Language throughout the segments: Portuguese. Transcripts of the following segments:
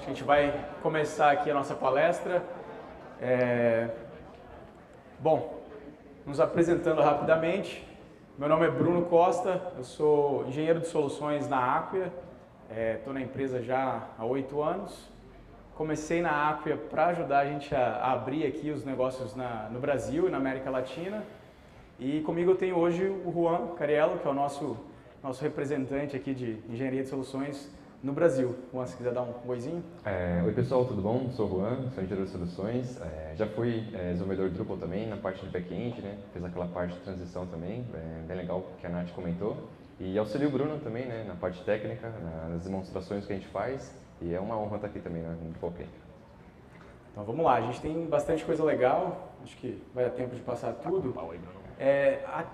A gente vai começar aqui a nossa palestra. Bom, nos apresentando rapidamente, meu nome é Bruno Costa, eu sou engenheiro de soluções na Acquia, estou na empresa já há 8 anos. Comecei na Acquia para ajudar a gente a abrir aqui os negócios no Brasil e na América Latina. E comigo eu tenho hoje o Juan Cariello, que é o nosso representante aqui de engenharia de soluções no Brasil. Juan, se quiser dar um oizinho. Oi pessoal, tudo bom? Sou o Juan, sou engenheiro de soluções. Já fui desenvolvedor Drupal também, na parte de back-end, né? Fiz aquela parte de transição também, bem legal que a Nath comentou. E auxilio o Bruno também, né? Na parte técnica, nas demonstrações que a gente faz. E é uma honra estar aqui também no Drupal Camp. Então vamos lá, a gente tem bastante coisa legal, acho que vai dar tempo de passar tudo.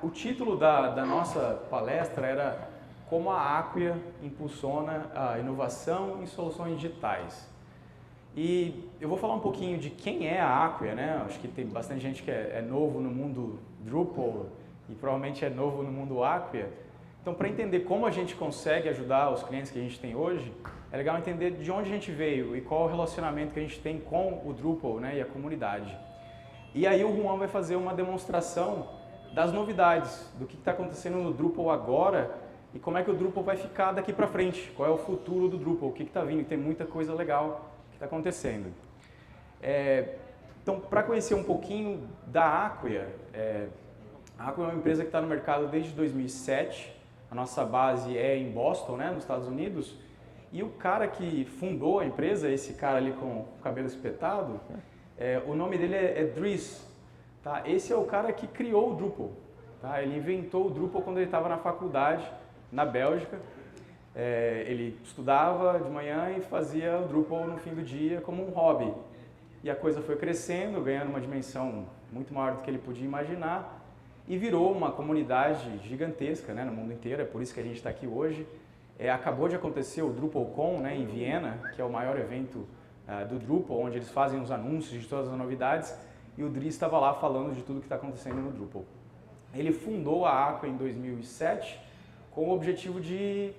O título da nossa palestra era como a Acquia impulsiona a inovação em soluções digitais. E eu vou falar um pouquinho de quem é a Acquia, né? Acho que tem bastante gente que é novo no mundo Drupal e provavelmente é novo no mundo Acquia. Então, para entender como a gente consegue ajudar os clientes que a gente tem hoje, é legal entender de onde a gente veio e qual o relacionamento que a gente tem com o Drupal, né, e a comunidade. E aí o Juan vai fazer uma demonstração das novidades, do que está acontecendo no Drupal agora e como é que o Drupal vai ficar daqui para frente, qual é o futuro do Drupal, o que está vindo, tem muita coisa legal que está acontecendo. Então, para conhecer um pouquinho da Acquia, a Acquia é uma empresa que está no mercado desde 2007, a nossa base é em Boston, né, nos Estados Unidos, e o cara que fundou a empresa, esse cara ali com o cabelo espetado, o nome dele é Dries. Tá? Esse é o cara que criou o Drupal. Tá? Ele inventou o Drupal quando ele estava na faculdade, na Bélgica. Ele estudava de manhã e fazia o Drupal no fim do dia como um hobby. E a coisa foi crescendo, ganhando uma dimensão muito maior do que ele podia imaginar e virou uma comunidade gigantesca, né, no mundo inteiro. É por isso que a gente está aqui hoje. Acabou de acontecer o DrupalCon, né, em Viena, que é o maior evento do Drupal, onde eles fazem os anúncios de todas as novidades. E o Dries estava lá falando de tudo que está acontecendo no Drupal. Ele fundou a Acquia em 2007 com o objetivo de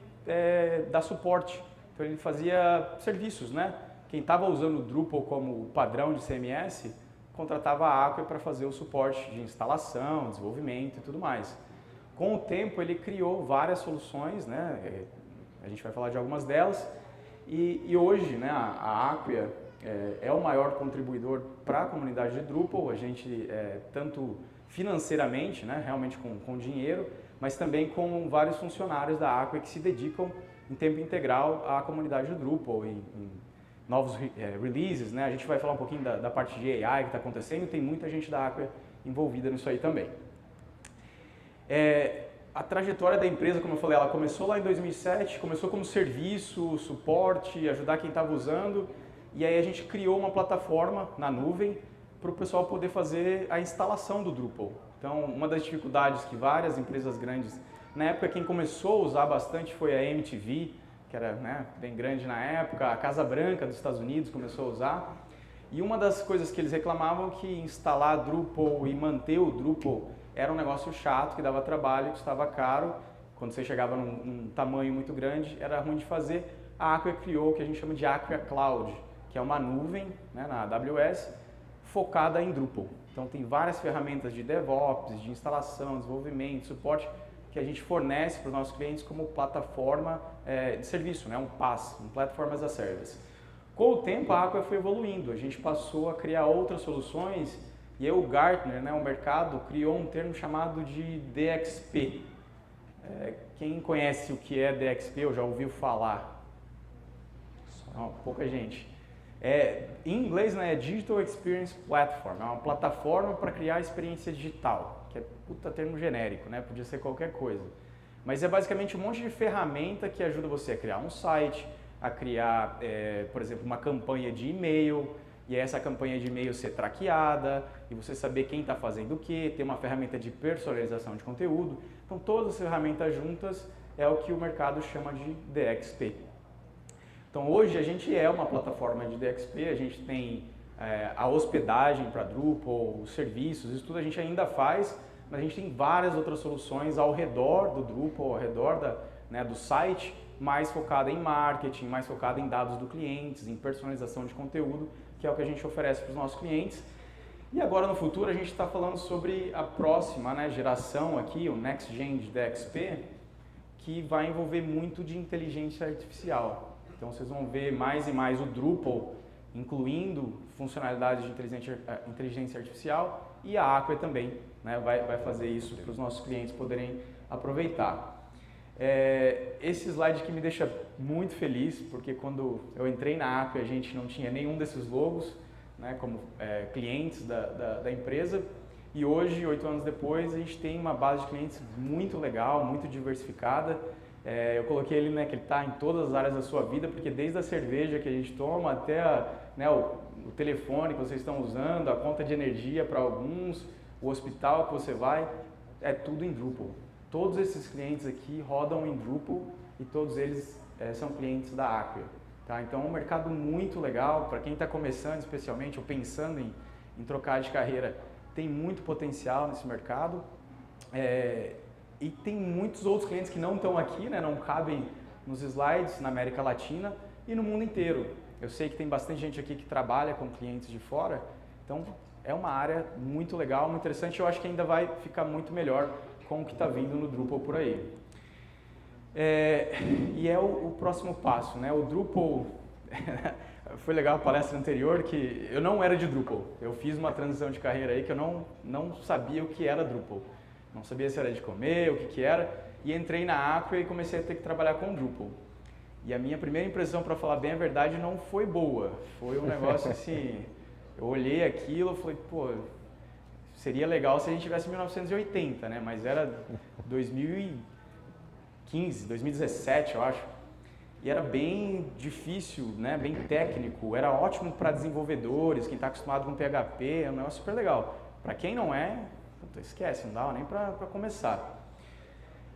dar suporte. Então ele fazia serviços, né? Quem estava usando o Drupal como padrão de CMS, contratava a Acquia para fazer o suporte de instalação, desenvolvimento e tudo mais. Com o tempo ele criou várias soluções, né? A gente vai falar de algumas delas. E hoje, né, a Acquia é o maior contribuidor para a comunidade de Drupal. A gente, tanto financeiramente, né, realmente com dinheiro, mas também com vários funcionários da Acquia que se dedicam em tempo integral à comunidade de Drupal, em novos releases, né? A gente vai falar um pouquinho da parte de AI que está acontecendo, tem muita gente da Acquia envolvida nisso aí também. A trajetória da empresa, como eu falei, ela começou lá em 2007, começou como serviço, suporte, ajudar quem estava usando, e aí a gente criou uma plataforma na nuvem para o pessoal poder fazer a instalação do Drupal. Então, uma das dificuldades que várias empresas grandes, na época quem começou a usar bastante foi a MTV, que era, né, bem grande na época, a Casa Branca dos Estados Unidos começou a usar, e uma das coisas que eles reclamavam é que instalar Drupal e manter o Drupal era um negócio chato, que dava trabalho, que custava caro. Quando você chegava num tamanho muito grande, era ruim de fazer. A Acquia criou o que a gente chama de Acquia Cloud, que é uma nuvem, né, na AWS, focada em Drupal. Então tem várias ferramentas de DevOps, de instalação, desenvolvimento, suporte, que a gente fornece para os nossos clientes como plataforma de serviço, né, um PaaS, um Platform as a Service. Com o tempo a Acquia foi evoluindo, a gente passou a criar outras soluções. E aí o Gartner, né, o mercado, criou um termo chamado de DXP. Quem conhece o que é DXP ou já ouviu falar? Pouca gente. Em inglês, né, é Digital Experience Platform, é uma plataforma para criar experiência digital, que é puta termo genérico, né, podia ser qualquer coisa. Mas é basicamente um monte de ferramenta que ajuda você a criar um site, a criar, por exemplo, uma campanha de e-mail, e essa campanha de e-mail ser traqueada, e você saber quem está fazendo o que, ter uma ferramenta de personalização de conteúdo. Então todas as ferramentas juntas é o que o mercado chama de DXP. Então hoje a gente é uma plataforma de DXP, a gente tem a hospedagem para Drupal, os serviços, isso tudo a gente ainda faz, mas a gente tem várias outras soluções ao redor do Drupal, ao redor do site, mais focada em marketing, mais focada em dados do cliente, em personalização de conteúdo, que é o que a gente oferece para os nossos clientes. E agora no futuro a gente está falando sobre a próxima, né, geração aqui, o Next Gen de DXP, que vai envolver muito de inteligência artificial. Então vocês vão ver mais e mais o Drupal incluindo funcionalidades de inteligência artificial, e a Acquia também, né, vai fazer isso para os nossos clientes poderem aproveitar. Esse slide que me deixa muito feliz, porque quando eu entrei na Acquia a gente não tinha nenhum desses logos, né, como clientes da empresa, e hoje, 8 anos depois, a gente tem uma base de clientes muito legal, muito diversificada. Eu coloquei ele, né, que ele está em todas as áreas da sua vida, porque desde a cerveja que a gente toma até o telefone que vocês estão usando, a conta de energia para alguns, o hospital que você vai, é tudo em Drupal. Todos esses clientes aqui rodam em Drupal e todos eles são clientes da Acquia. Tá? Então é um mercado muito legal, para quem está começando especialmente, ou pensando em trocar de carreira, tem muito potencial nesse mercado. E tem muitos outros clientes que não estão aqui, né, não cabem nos slides, na América Latina e no mundo inteiro. Eu sei que tem bastante gente aqui que trabalha com clientes de fora, então é uma área muito legal, muito interessante. Eu acho que ainda vai ficar muito melhor com o que está vindo no Drupal por aí. E é o próximo passo, né? O Drupal, foi legal a palestra anterior que eu não era de Drupal. Eu fiz uma transição de carreira aí que eu não sabia o que era Drupal. Não sabia se era de comer, o que era, e entrei na Acquia e comecei a ter que trabalhar com Drupal. E a minha primeira impressão, para falar bem a verdade, não foi boa. Foi um negócio assim, eu olhei aquilo e falei, pô, seria legal se a gente tivesse em 1980, né? Mas era 2015, 2017, eu acho. E era bem difícil, né? Bem técnico, era ótimo para desenvolvedores, quem está acostumado com PHP, é um negócio super legal. Para quem não é, esquece, não dava nem para começar.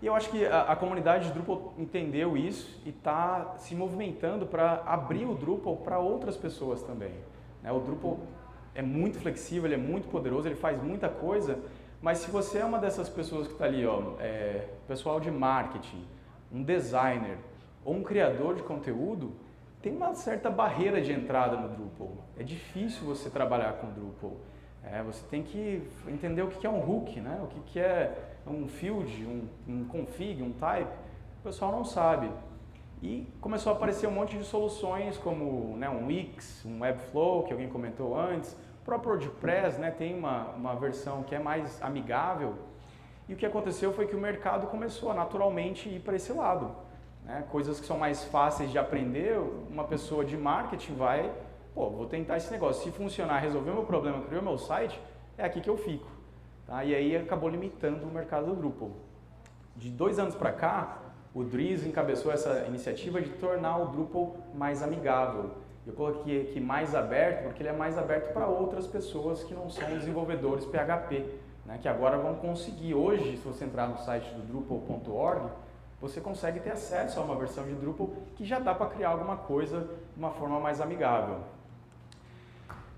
E eu acho que a comunidade de Drupal entendeu isso e está se movimentando para abrir o Drupal para outras pessoas também. O Drupal é muito flexível, ele é muito poderoso, ele faz muita coisa, mas se você é uma dessas pessoas que está ali, pessoal de marketing, um designer ou um criador de conteúdo, tem uma certa barreira de entrada no Drupal. É difícil você trabalhar com Drupal. Você tem que entender o que é um hook, né? O que é um field, um config, um type. O pessoal não sabe. E começou a aparecer um monte de soluções como, né, um Wix, um Webflow, que alguém comentou antes. O próprio WordPress, né, tem uma versão que é mais amigável. E o que aconteceu foi que o mercado começou a naturalmente ir para esse lado. Né? Coisas que são mais fáceis de aprender, uma pessoa de marketing vai... vou tentar esse negócio, se funcionar, resolver o meu problema, criar o meu site, é aqui que eu fico. Tá? E aí acabou limitando o mercado do Drupal. De 2 anos para cá, o Dries encabeçou essa iniciativa de tornar o Drupal mais amigável. Eu coloquei aqui mais aberto, porque ele é mais aberto para outras pessoas que não são desenvolvedores PHP, né? Que agora vão conseguir, hoje, se você entrar no site do Drupal.org, você consegue ter acesso a uma versão de Drupal que já dá para criar alguma coisa de uma forma mais amigável.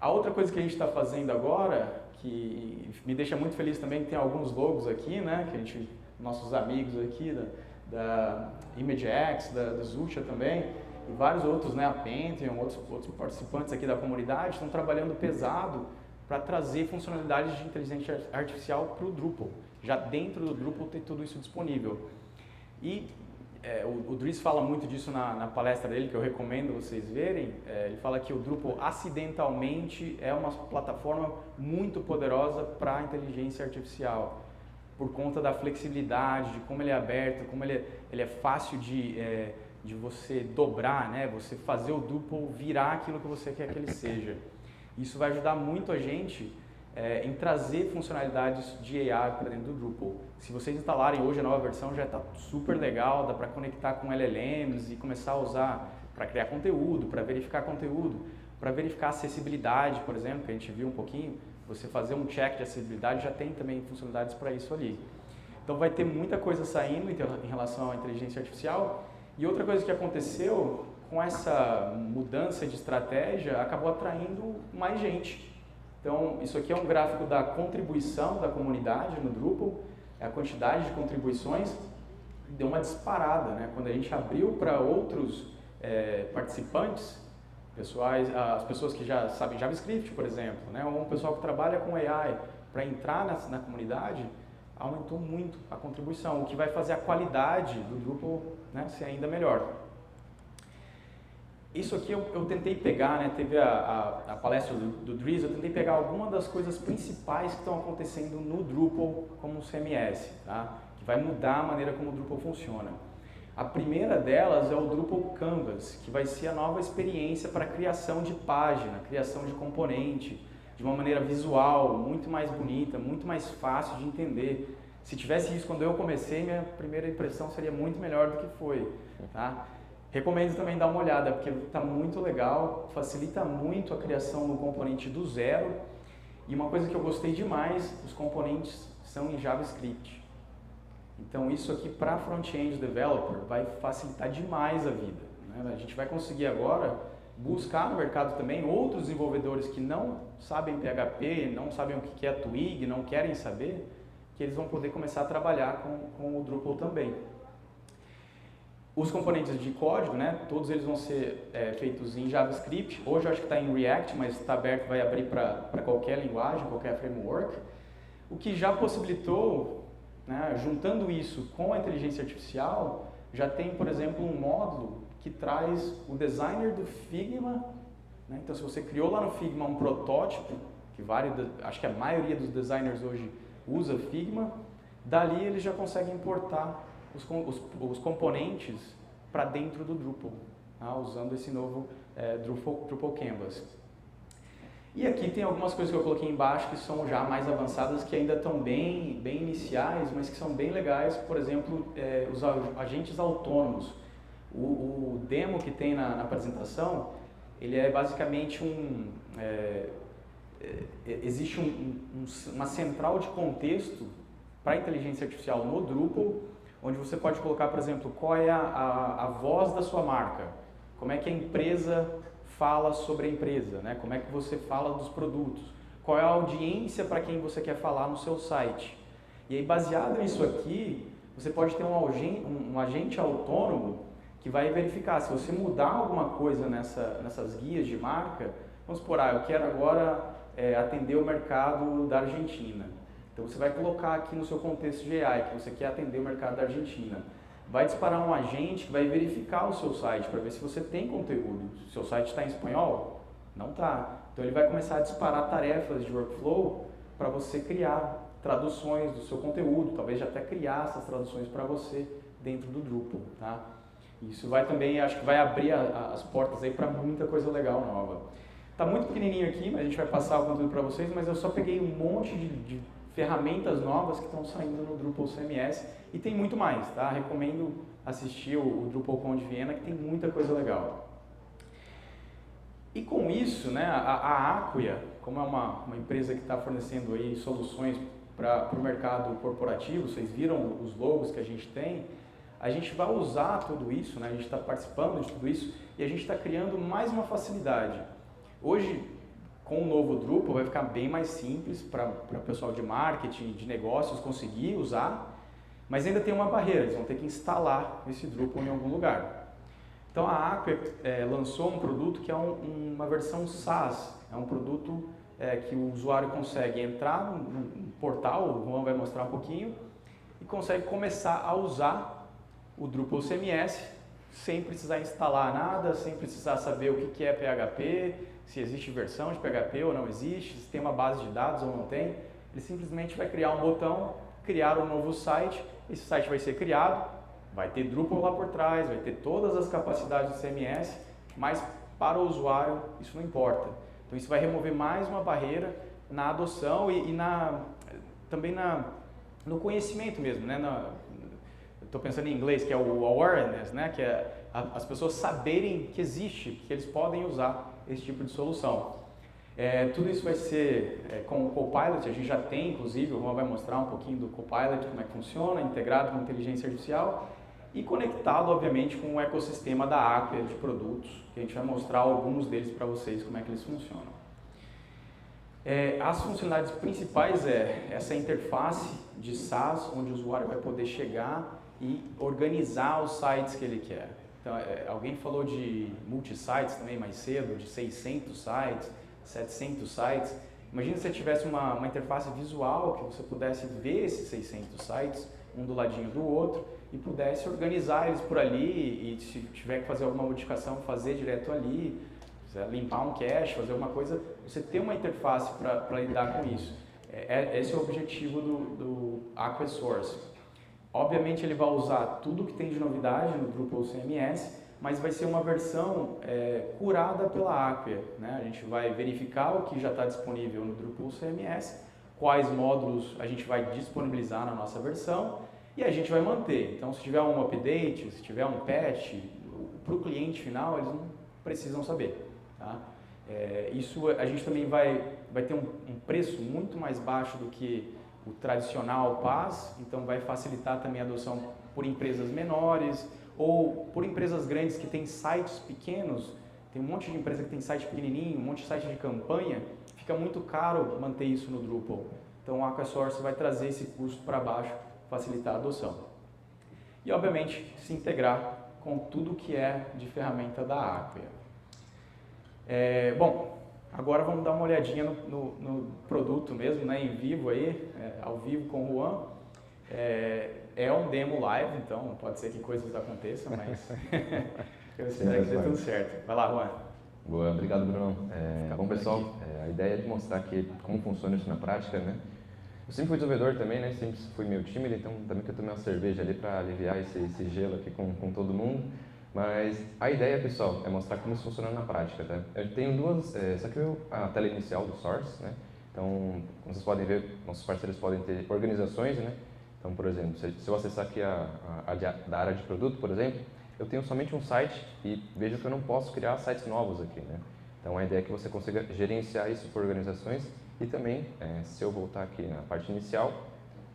A outra coisa que a gente está fazendo agora, que me deixa muito feliz também, que tem alguns logos aqui, né, que a gente, nossos amigos aqui da ImageX, da Zucha também, e vários outros, né, a Pentium, outros participantes aqui da comunidade, estão trabalhando pesado para trazer funcionalidades de inteligência artificial para o Drupal. Já dentro do Drupal tem tudo isso disponível. E o Dries fala muito disso na palestra dele, que eu recomendo vocês verem. Ele fala que o Drupal acidentalmente é uma plataforma muito poderosa para a inteligência artificial, por conta da flexibilidade, de como ele é aberto, como ele é fácil de você dobrar, né? Você fazer o Drupal virar aquilo que você quer que ele seja. Isso vai ajudar muito a gente em trazer funcionalidades de AI para dentro do Drupal. Se vocês instalarem hoje a nova versão, já está super legal, dá para conectar com LLMs e começar a usar para criar conteúdo, para verificar conteúdo, para verificar acessibilidade, por exemplo, que a gente viu um pouquinho, você fazer um check de acessibilidade, já tem também funcionalidades para isso ali. Então vai ter muita coisa saindo em relação à inteligência artificial. E outra coisa que aconteceu, com essa mudança de estratégia, acabou atraindo mais gente. Então, isso aqui é um gráfico da contribuição da comunidade no Drupal, é a quantidade de contribuições. deu uma disparada, né? Quando a gente abriu para outros participantes, as pessoas que já sabem JavaScript, por exemplo, né? Ou um pessoal que trabalha com AI, para entrar na comunidade, aumentou muito a contribuição, o que vai fazer a qualidade do Drupal, né, ser ainda melhor. Isso aqui eu tentei pegar, né, teve a palestra do Dries, eu tentei pegar algumas das coisas principais que estão acontecendo no Drupal como CMS, tá? Que vai mudar a maneira como o Drupal funciona. A primeira delas é o Drupal Canvas, que vai ser a nova experiência para criação de página, criação de componente, de uma maneira visual, muito mais bonita, muito mais fácil de entender. Se tivesse isso quando eu comecei, minha primeira impressão seria muito melhor do que foi, tá? Recomendo também dar uma olhada, porque está muito legal, facilita muito a criação do componente do zero. E uma coisa que eu gostei demais, os componentes são em JavaScript. Então isso aqui para front-end developer vai facilitar demais a vida, né? A gente vai conseguir agora buscar no mercado também outros desenvolvedores que não sabem PHP, não sabem o que é Twig, não querem saber, que eles vão poder começar a trabalhar com o Drupal também. Os componentes de código, né, todos eles vão ser feitos em JavaScript. Hoje eu acho que está em React, mas está aberto, vai abrir para qualquer linguagem, qualquer framework. O que já possibilitou, né, juntando isso com a inteligência artificial, já tem, por exemplo, um módulo que traz o designer do Figma, né? Então se você criou lá no Figma um protótipo, que acho que a maioria dos designers hoje usa Figma, dali eles já conseguem importar os componentes para dentro do Drupal, tá? Usando esse novo Drupal Canvas. E aqui tem algumas coisas que eu coloquei embaixo que são já mais avançadas, que ainda estão bem iniciais, mas que são bem legais. Por exemplo, os agentes autônomos. O demo que tem na apresentação, ele é basicamente existe uma central de contexto para a inteligência artificial no Drupal, onde você pode colocar, por exemplo, qual é a voz da sua marca, como é que a empresa fala sobre a empresa, né? Como é que você fala dos produtos, qual é a audiência para quem você quer falar no seu site. E aí, baseado nisso aqui, você pode ter um agente autônomo que vai verificar se você mudar alguma coisa nessas guias de marca. Vamos supor, eu quero agora atender o mercado da Argentina. Então você vai colocar aqui no seu contexto de AI que você quer atender o mercado da Argentina. Vai disparar um agente que vai verificar o seu site para ver se você tem conteúdo. Se o seu site está em espanhol, não está. Então ele vai começar a disparar tarefas de workflow para você criar traduções do seu conteúdo, talvez já até criar essas traduções para você dentro do Drupal, tá? Isso vai também, acho que vai abrir as portas aí para muita coisa legal nova. Tá muito pequenininho aqui, mas a gente vai passar o conteúdo para vocês, mas eu só peguei um monte de ferramentas novas que estão saindo no Drupal CMS e tem muito mais, tá? Recomendo assistir o DrupalCon de Viena, que tem muita coisa legal. E com isso, né, a Acquia, como é uma empresa que está fornecendo aí soluções para o mercado corporativo, vocês viram os logos que a gente tem, a gente vai usar tudo isso, né? A gente está participando de tudo isso e a gente está criando mais uma facilidade. Hoje, com o novo Drupal, vai ficar bem mais simples para o pessoal de marketing, de negócios conseguir usar, mas ainda tem uma barreira, eles vão ter que instalar esse Drupal em algum lugar. Então a Acquia lançou um produto que é uma versão SaaS, é um produto que o usuário consegue entrar no portal, o Juan vai mostrar um pouquinho, e consegue começar a usar o Drupal CMS sem precisar instalar nada, sem precisar saber o que é PHP, se existe versão de PHP ou não existe, se tem uma base de dados ou não tem. Ele simplesmente vai criar um botão, criar um novo site, esse site vai ser criado, vai ter Drupal lá por trás, vai ter todas as capacidades do CMS, mas para o usuário isso não importa. Então isso vai remover mais uma barreira na adoção e também no conhecimento mesmo, né? Estou pensando em inglês, que é o awareness, né? Que é as pessoas saberem que existe, que eles podem usar esse tipo de solução. Tudo isso vai ser com o Copilot, a gente já tem, inclusive, o Juan vai mostrar um pouquinho do Copilot, como é que funciona, integrado com inteligência artificial e conectado, obviamente, com o ecossistema da Acquia de produtos, que a gente vai mostrar alguns deles para vocês, como é que eles funcionam. As funcionalidades principais essa interface de SaaS, onde o usuário vai poder chegar e organizar os sites que ele quer. Então, alguém falou de multi-sites também mais cedo, de 600 sites, 700 sites. Imagina se você tivesse uma interface visual que você pudesse ver esses 600 sites, um do ladinho do outro, e pudesse organizar eles por ali, e se tiver que fazer alguma modificação, fazer direto ali, limpar um cache, fazer alguma coisa, você ter uma interface para lidar com isso. Esse é o objetivo do Acquia Source. Obviamente ele vai usar tudo que tem de novidade no Drupal CMS, mas vai ser uma versão curada pela Acquia, né? A gente vai verificar o que já está disponível no Drupal CMS, quais módulos a gente vai disponibilizar na nossa versão e a gente vai manter. Então, se tiver um update, se tiver um patch, para o cliente final eles não precisam saber. Tá? Isso a gente também vai ter um preço muito mais baixo do que o tradicional PaaS, então vai facilitar também a adoção por empresas menores ou por empresas grandes que têm sites pequenos. Tem um monte de empresa que tem site pequenininho, um monte de site de campanha, fica muito caro manter isso no Drupal. Então o Acquia Source vai trazer esse custo para baixo, facilitar a adoção. E obviamente se integrar com tudo que é de ferramenta da Acquia. Bom, agora vamos dar uma olhadinha no produto mesmo, né, em vivo aí, ao vivo com o Juan. É um demo live, então pode ser que coisas aconteçam, mas eu espero que dê tudo certo. Vai lá, Juan. Boa, obrigado, Bruno. Bom, pessoal, a ideia é de mostrar aqui como funciona isso na prática, né? Eu sempre fui desenvolvedor também, né? Sempre fui meio tímido, então também que eu tomei uma cerveja ali para aliviar esse gelo aqui com todo mundo. Mas a ideia, pessoal, é mostrar como isso funciona na prática, tá? Eu tenho duas, essa aqui é a tela inicial do Source, né? Então, como vocês podem ver, nossos parceiros podem ter organizações, né? Então, por exemplo, se eu acessar aqui da área de produto, por exemplo, eu tenho somente um site e vejo que eu não posso criar sites novos aqui, né? Então, a ideia é que você consiga gerenciar isso por organizações e também, se eu voltar aqui na parte inicial,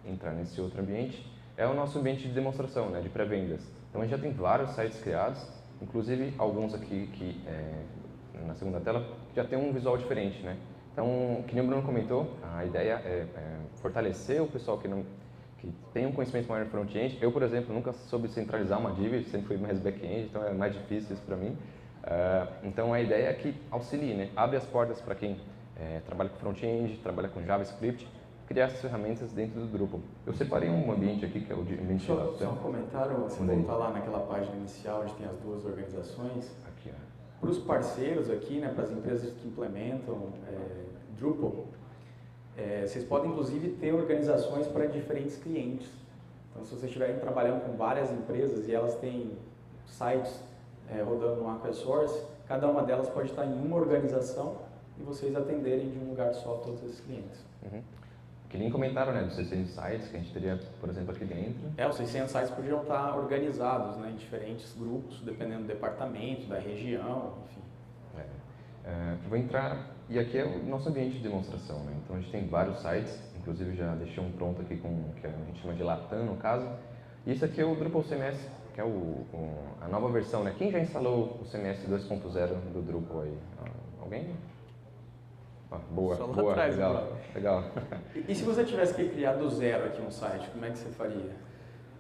entrar nesse outro ambiente, é o nosso ambiente de demonstração, né? De pré-vendas. Então, a gente já tem vários sites criados, inclusive alguns aqui que, na segunda tela, já tem um visual diferente, né? Então, que nem o Bruno comentou, a ideia é fortalecer o pessoal que tem um conhecimento maior em front-end. Eu, por exemplo, nunca soube centralizar uma div, sempre fui mais back-end, então é mais difícil isso para mim. Então, a ideia é que auxilie, né? Abre as portas para quem trabalha com front-end, trabalha com JavaScript, criar essas ferramentas dentro do Drupal. Eu separei um ambiente aqui, que é o ambiente de adaptação. Só um comentário, você voltar lá naquela página inicial, onde tem as duas organizações. Aqui, Para os parceiros aqui, né, para as empresas que implementam Drupal, vocês podem inclusive ter organizações para diferentes clientes. Então, se vocês estiverem trabalhando com várias empresas e elas têm sites rodando no Acquia Source, cada uma delas pode estar em uma organização e vocês atenderem de um lugar só todos esses clientes. Uhum. Que nem comentaram, né, dos 600 sites que a gente teria, por exemplo, aqui dentro. Os 600 sites podiam estar organizados, né, em diferentes grupos, dependendo do departamento, da região, enfim. Vou entrar, e aqui é o nosso ambiente de demonstração, né? Então a gente tem vários sites, inclusive já deixei um pronto aqui que a gente chama de Latam, no caso. E isso aqui é o Drupal CMS, que é a nova versão, né? Quem já instalou o CMS 2.0 do Drupal aí? Alguém? Boa, só lá boa, atrás, legal. E se você tivesse que criar do zero aqui um site, como é que você faria?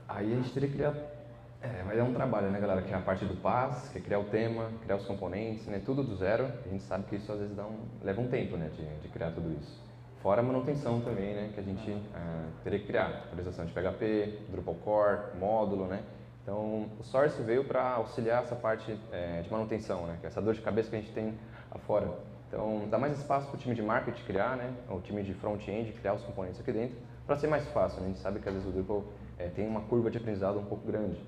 Aí a gente teria que criar, vai dar um trabalho, né, galera, que é a parte do PaaS, que é criar o tema, criar os componentes, né, tudo do zero. A gente sabe que isso às vezes leva um tempo, né, de criar tudo isso. Fora a manutenção também, né, que a gente teria que criar, atualização de PHP, Drupal Core, módulo, né. Então, o Source veio para auxiliar essa parte de manutenção, né, que é essa dor de cabeça que a gente tem afora. Então, dá mais espaço para o time de marketing criar, né, o time de front-end criar os componentes aqui dentro, para ser mais fácil, né? A gente sabe que às vezes o Drupal tem uma curva de aprendizado um pouco grande.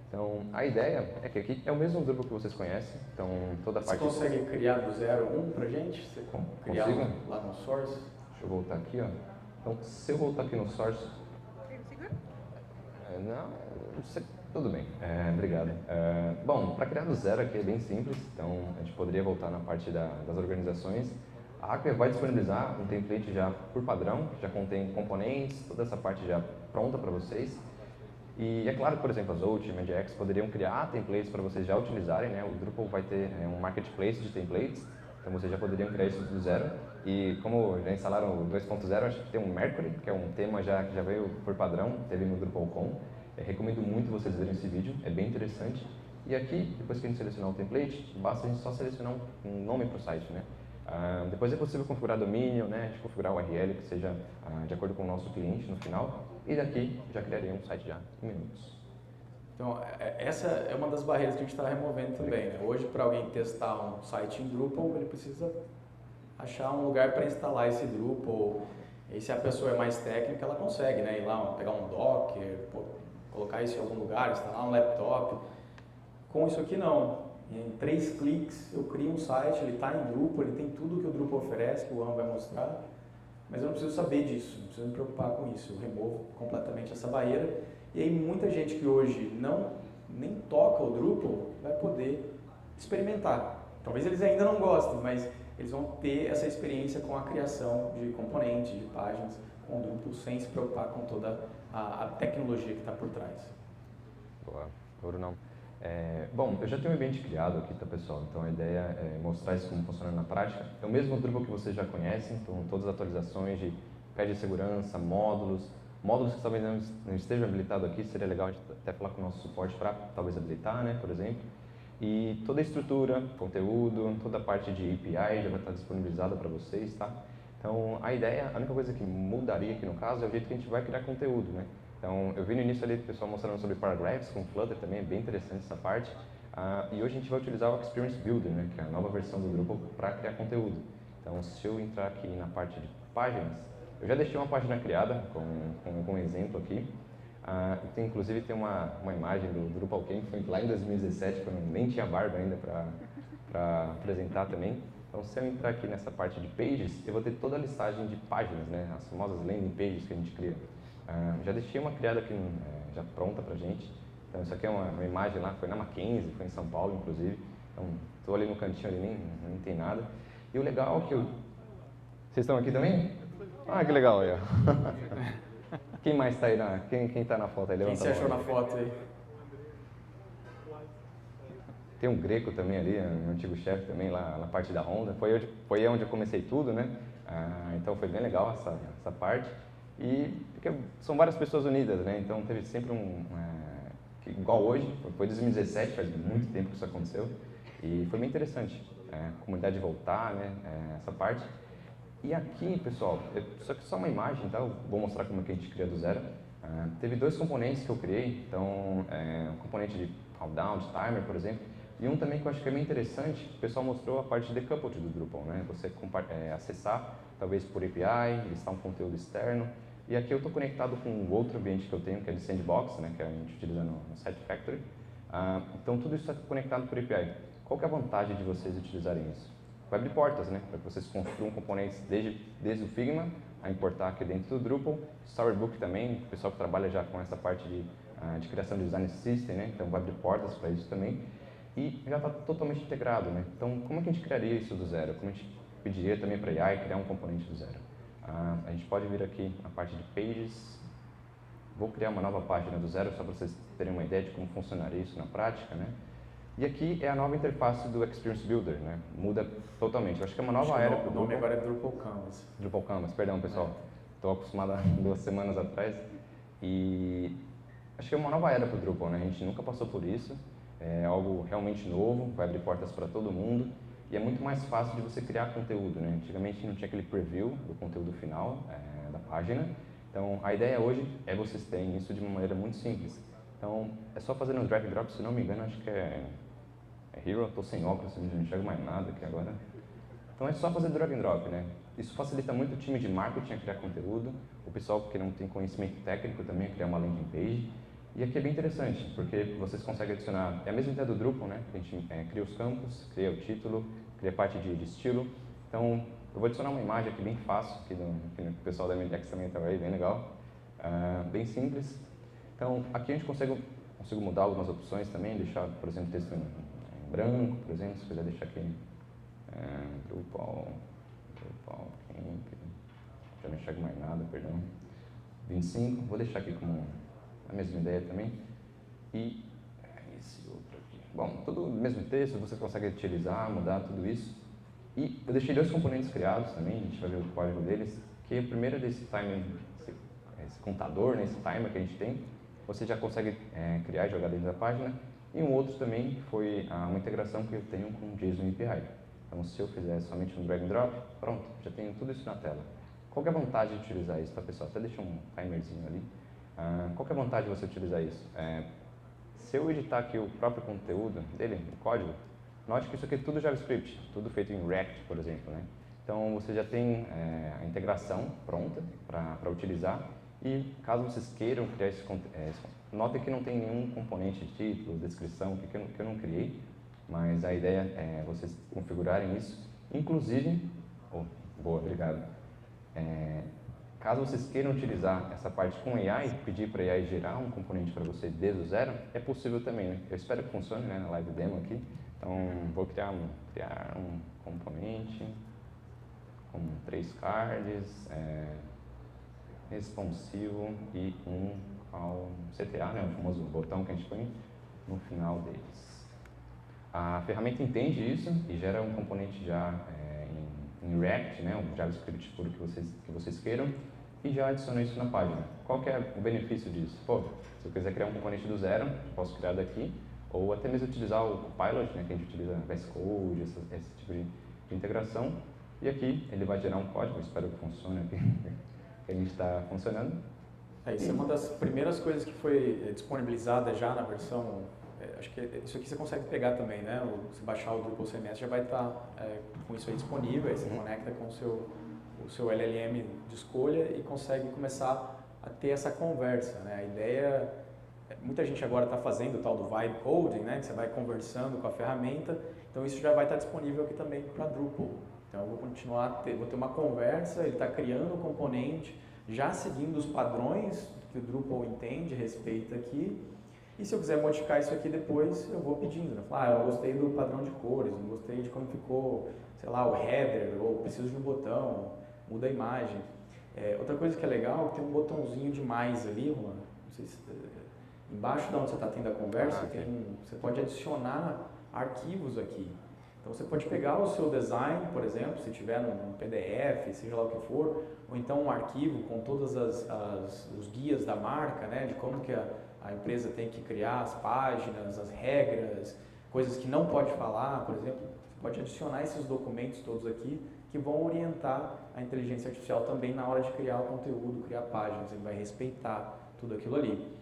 Então, a ideia é que aqui é o mesmo Drupal que vocês conhecem, então toda a parte... Você consegue criar do zero um para a gente? Você criar lá no Source? Deixa eu voltar aqui, ó. Então, se eu voltar aqui no Source... Tudo bem, obrigado. Bom, para criar do zero aqui é bem simples, então a gente poderia voltar na parte das organizações. A Acquia vai disponibilizar um template já por padrão, que já contém componentes, toda essa parte já pronta para vocês. E é claro que, por exemplo, as Zolt e Mediax poderiam criar templates para vocês já utilizarem, né? O Drupal vai ter um marketplace de templates, então vocês já poderiam criar isso do zero. E como já instalaram o 2.0, acho que tem um Mercury, que é um tema que já veio por padrão, teve no Drupal.com. Recomendo muito vocês verem esse vídeo, é bem interessante. E aqui, depois que a gente selecionar o template, basta a gente só selecionar um nome para o site, né? Depois é possível configurar domínio, né? Configurar o URL que seja de acordo com o nosso cliente no final. E daqui já criarei um site já em minutos. Então, essa é uma das barreiras que a gente está removendo também, né? Hoje, para alguém testar um site em Drupal, ele precisa achar um lugar para instalar esse Drupal. E se a pessoa é mais técnica, ela consegue, né? Ir lá, pegar um Docker, colocar isso em algum lugar, instalar um laptop. Com isso aqui, não. Em 3 cliques, eu crio um site, ele está em Drupal, ele tem tudo que o Drupal oferece, que o Juan vai mostrar. Mas eu não preciso saber disso, não preciso me preocupar com isso. Eu removo completamente essa barreira. E aí muita gente que hoje nem toca o Drupal vai poder experimentar. Talvez eles ainda não gostem, mas eles vão ter essa experiência com a criação de componentes, de páginas com o Drupal, sem se preocupar com toda a tecnologia que está por trás. Boa, ouro não. Bom, eu já tenho um ambiente criado aqui, tá, pessoal? Então a ideia é mostrar isso como funciona na prática. É o mesmo Drupal que vocês já conhecem, então todas as atualizações de pede de segurança, módulos que talvez não estejam habilitados aqui, seria legal a gente até falar com o nosso suporte para talvez habilitar, né, por exemplo. E toda a estrutura, conteúdo, toda a parte de API já vai estar disponibilizada para vocês, tá? Então a ideia, a única coisa que mudaria aqui no caso é o jeito que a gente vai criar conteúdo, né? Então, eu vi no início ali o pessoal mostrando sobre Paragraphs com Flutter também, é bem interessante essa parte. E hoje a gente vai utilizar o Experience Builder, né, que é a nova versão do Drupal para criar conteúdo. Então, se eu entrar aqui na parte de páginas, eu já deixei uma página criada com um exemplo aqui. Inclusive tem uma imagem do Drupal Camp, foi lá em 2017, quando nem tinha barba ainda para apresentar também. Então, se eu entrar aqui nessa parte de pages, eu vou ter toda a listagem de páginas, né, as famosas landing pages que a gente cria. Já deixei uma criada aqui já pronta pra gente. Então isso aqui é uma imagem lá, foi na Mackenzie, foi em São Paulo inclusive. Então estou ali no cantinho ali, nem tem nada. E o legal é que vocês estão aqui também? Ah, que legal aí, ó. Quem mais está aí quem está na foto aí? Quem você achou na foto aí? Tem um Greco também ali, um antigo chefe também lá na parte da Honda. Foi onde eu comecei tudo, né? Então foi bem legal essa parte. E porque são várias pessoas unidas, né? Então teve sempre igual hoje, foi 2017, faz muito tempo que isso aconteceu, e foi bem interessante, a comunidade voltar, né? Essa parte. E aqui, pessoal, só uma imagem, tá? Eu vou mostrar como é que a gente cria do zero. Teve 2 componentes que eu criei, então um componente de countdown, de timer, por exemplo, e um também que eu acho que é bem interessante, o pessoal mostrou a parte de decoupled do Drupal, né? Você acessar, talvez por API, listar um conteúdo externo. E aqui eu estou conectado com um outro ambiente que eu tenho, que é de Sandbox, né? Que a gente utiliza no Site Factory. Então tudo isso está conectado por API. Qual que é a vantagem de vocês utilizarem isso? Vai abrir portas, né? Para que vocês construam componentes desde o Figma, a importar aqui dentro do Drupal. Storybook também, o pessoal que trabalha já com essa parte de criação de design system, né? Então vai abrir portas para isso também. E já está totalmente integrado, né? Então, como é que a gente criaria isso do zero? Como a gente pediria também para a AI criar um componente do zero? A gente pode vir aqui na parte de Pages. Vou criar uma nova página do zero, só para vocês terem uma ideia de como funcionaria isso na prática, né? E aqui é a nova interface do Experience Builder, né? Muda totalmente. Eu acho que é uma nova era para o Drupal. O nome agora é Drupal Canvas. Drupal Canvas, perdão, pessoal. Estou acostumado há 2 semanas atrás. E acho que é uma nova era para o Drupal, né? A gente nunca passou por isso. É algo realmente novo, vai abrir portas para todo mundo e é muito mais fácil de você criar conteúdo, né? Antigamente não tinha aquele preview do conteúdo final da página, então a ideia hoje é vocês terem isso de uma maneira muito simples. Então é só fazer um drag and drop, se não me engano acho que é Hero, estou sem óculos, não enxergo mais nada aqui agora. Então é só fazer drag and drop, né? Isso facilita muito o time de marketing a criar conteúdo, o pessoal que não tem conhecimento técnico também a criar uma landing page. E aqui é bem interessante, porque vocês conseguem adicionar, é a mesma ideia do Drupal, né? A gente cria os campos, cria o título, cria a parte de estilo. Então, eu vou adicionar uma imagem aqui bem fácil, que o pessoal da MDX também está aí, bem legal, bem simples. Então, aqui a gente consigo mudar algumas opções também, deixar, por exemplo, texto em branco, por exemplo, se quiser deixar aqui Drupal Camp, já não enxergo mais nada, perdão, 25, vou deixar aqui como a mesma ideia também. E esse outro aqui. Bom, todo o mesmo texto, você consegue utilizar, mudar tudo isso. E eu deixei 2 componentes criados também, a gente vai ver o código deles, que o primeiro é desse timer, esse contador, né, esse timer que a gente tem. você já consegue criar e jogar dentro da página. E um outro também foi uma integração que eu tenho com o JSON API. Então, se eu fizer somente um drag and drop, pronto, já tenho tudo isso na tela. Qual que é a vantagem de utilizar isso, tá, pessoal? Até deixa um timerzinho ali. Qual que é a vantagem de você utilizar isso? Se eu editar aqui o próprio conteúdo dele, o código, note que isso aqui é tudo JavaScript, tudo feito em React, por exemplo, né? Então, você já tem a integração pronta para utilizar e caso vocês queiram criar esse conteúdo, notem que não tem nenhum componente de título, descrição, que eu não criei, mas a ideia é vocês configurarem isso. Inclusive, boa, obrigado. Caso vocês queiram utilizar essa parte com AI, pedir para a AI gerar um componente para vocês desde o zero, é possível também, né? Eu espero que funcione, né, na live demo aqui. Então, vou criar um componente com 3 cards, responsivo e um CTA, né, o famoso botão que a gente põe no final deles. A ferramenta entende isso e gera um componente já em React, né, um JavaScript puro que vocês queiram, e já adiciona isso na página. Qual que é o benefício disso? Pô, se eu quiser criar um componente do zero, posso criar daqui, ou até mesmo utilizar o Copilot, né, que a gente utiliza VS Code, esse tipo de integração, e aqui ele vai gerar um código, espero que funcione aqui, que a gente está funcionando. Isso é uma das primeiras coisas que foi disponibilizada já na versão, acho que isso aqui você consegue pegar também, né? Se baixar o Drupal CMS já vai estar com isso aí disponível, aí você conecta com o seu LLM de escolha e consegue começar a ter essa conversa, né? A ideia, muita gente agora está fazendo o tal do vibe coding, né? Que você vai conversando com a ferramenta, então isso já vai estar disponível aqui também para Drupal. Então eu vou continuar, vou ter uma conversa, ele está criando um componente, já seguindo os padrões que o Drupal entende, respeita aqui, e se eu quiser modificar isso aqui depois, eu vou pedindo, né? Falar, eu gostei do padrão de cores, não gostei de como ficou, sei lá, o header, ou preciso de um botão, muda a imagem. Outra coisa que é legal, tem um botãozinho de mais ali, Juan, não sei se, embaixo de onde você está tendo a conversa, você pode adicionar arquivos aqui. Então você pode pegar o seu design, por exemplo, se tiver num PDF, seja lá o que for, ou então um arquivo com todos os guias da marca, né, de como que a empresa tem que criar as páginas, as regras, coisas que não pode falar, por exemplo. Você pode adicionar esses documentos todos aqui que vão orientar a inteligência artificial também na hora de criar o conteúdo, criar páginas. Ele vai respeitar tudo aquilo ali.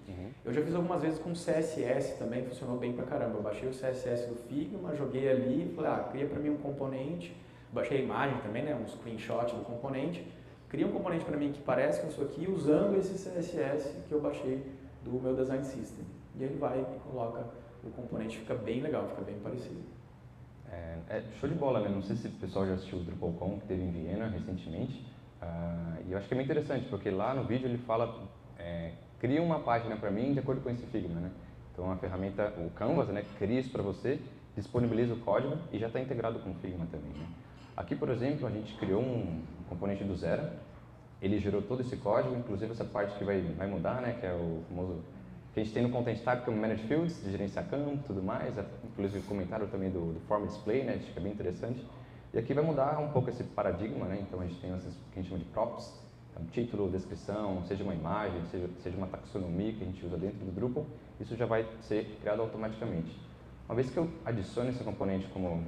Eu já fiz algumas vezes com CSS também, funcionou bem pra caramba. Eu baixei o CSS do Figma, joguei ali e falei, cria pra mim um componente, baixei a imagem também, né, um screenshot do componente, cria um componente pra mim que parece com isso aqui, usando esse CSS que eu baixei do meu design system. E ele vai e coloca o componente, fica bem legal, fica bem parecido. Show de bola, né? Não sei se o pessoal já assistiu o DrupalCon que teve em Viena recentemente, e eu acho que é bem interessante, porque lá no vídeo ele fala cria uma página para mim de acordo com esse Figma, né? Então a ferramenta, o Canvas, né, cria isso para você, disponibiliza o código e já está integrado com o Figma também, né? Aqui, por exemplo, a gente criou um componente do zero, ele gerou todo esse código, inclusive essa parte que vai mudar, né, que é o famoso que a gente tem no Content Type, que é o Manage Fields, de gerenciar campo e tudo mais, inclusive comentário também do Form Display, né, acho que é bem interessante. E aqui vai mudar um pouco esse paradigma, né, então a gente tem essas que a gente chama de props, então, título, descrição, seja uma imagem, seja uma taxonomia que a gente usa dentro do Drupal, isso já vai ser criado automaticamente. Uma vez que eu adiciono esse componente como